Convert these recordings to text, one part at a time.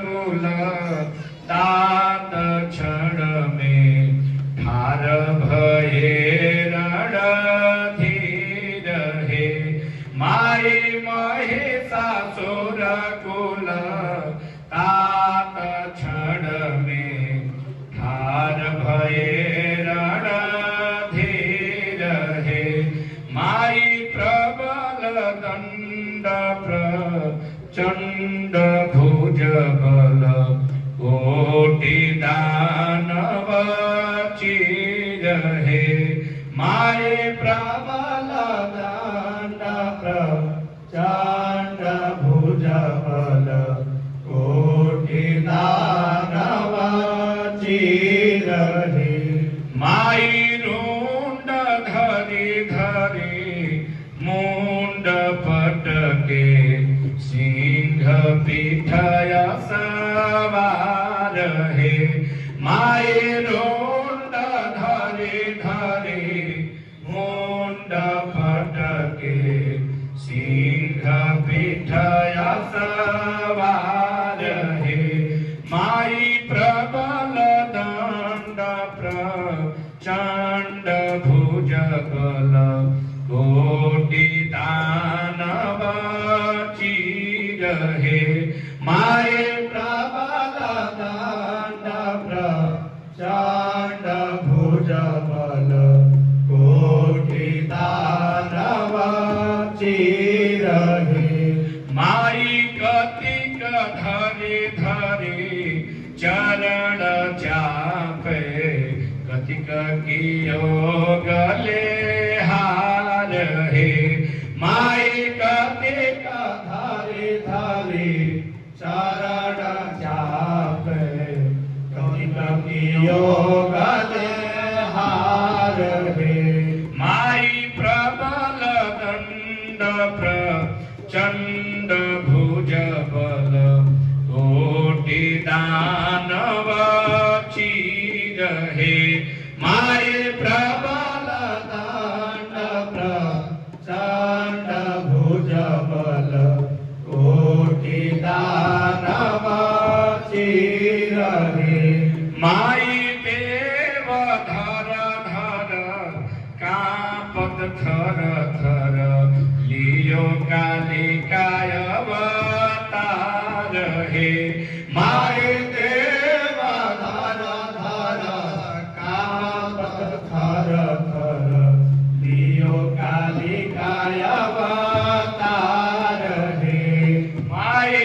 कुल तात क्षण में ठार भये रणधीर हे माई महिषासुर कुल तात क्षण में ठार भये रणधीर हे माई प्रबल दंड प्रचंड भुज बल कोटि दानव चीर हे माई प्रबल दंड प्रचंड भुज बल कोटि दानव चीर हे माई रुंड धरी धरी मुंड पटके सिंह पीठय सवार हे माई रुंड धरी धरी मुंड पटके सिंह पीठय सवार हे माई प्रबल दंड प्रचंड भुज बल कोटि दानव चीर हे माई प्रबल दंड प्रचंड भुज बल कोटि दानव चीर हे माई कतिक धरि धरि चरण चापे कतिक कियो गले हार हे माई कतिक धरि धरि चरण चापे कतिक कियो गले हार हे माई प्रबल दंड प्रचंड भुज बल कोटि दानव चीर हे माई प्रबल दंड प्रचंड भुज बल कोटि दानव चीर हे माई देव धर धर कापत थर थर लियो कालिकाय अवतार हे माई देव धर धर कापत थर थर लियो कालिकाय अवतार हे माई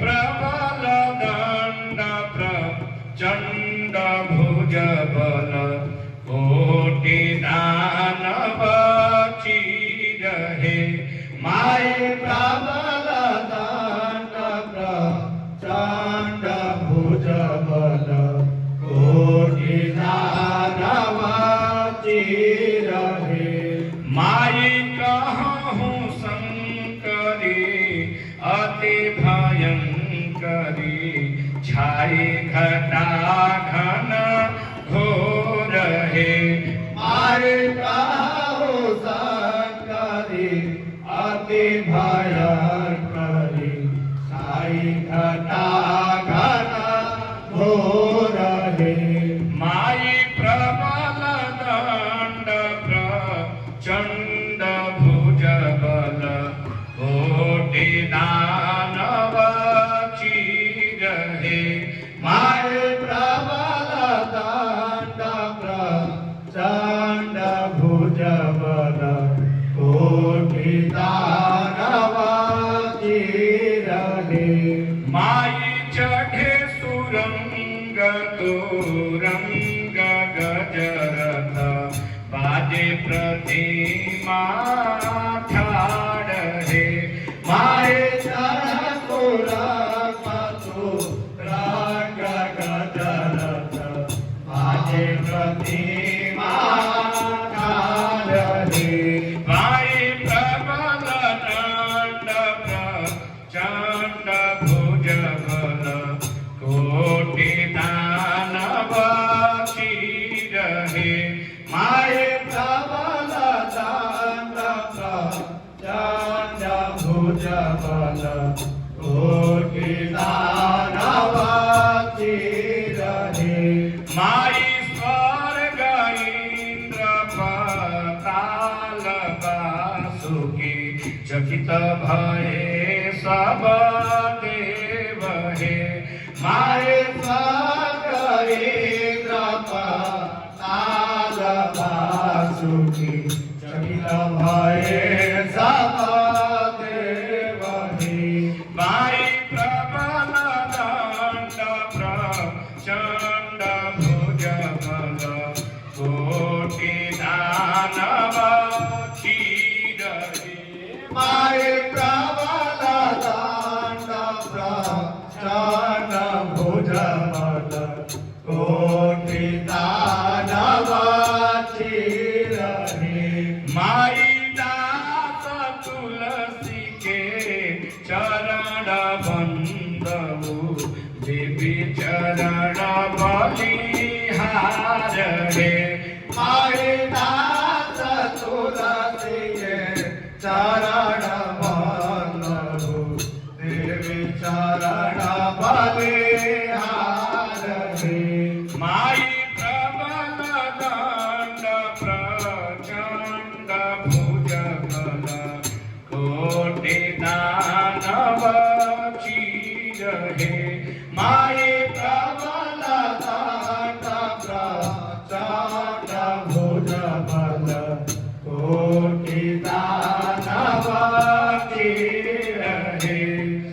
प्रबल दंड प्रचंड भुज बल कोटि दानव चीर हे माई प्रबल दंड प्रचंड भुज बल कोटि दानव चीर हे माई कहूँ शंकरी अति भयंकरी छाई घटा घन घोर हे माई कहूँ शंकरी अति भयंकरी छाई घटा घन घोर हे माई प्रबल दंड प्रचंड भुज बल कोटि दानव चीर हे माई प्रबल दंड प्रचंड भुज बल कोटि दानव चीर हे माई चढ़े सुरंग तुरंग गजरथ बाजे प्रतिमा ठाड़ हे माई चढ़ तुरंग तुरंग गजरथ बाजे प्रतिमा ठाड़ हे माई प्रबल दंड प्रचंड भुज बल कोटि दानव चीर हे माई प्रबल दंड चरण भुजबल कोटि दानव चिरहे माई दास तुलसी के चरण बंदऊ देवी चरण बलिहार रे माई दास तुलसी के चरण बंदऊ देवी चरण बलिहार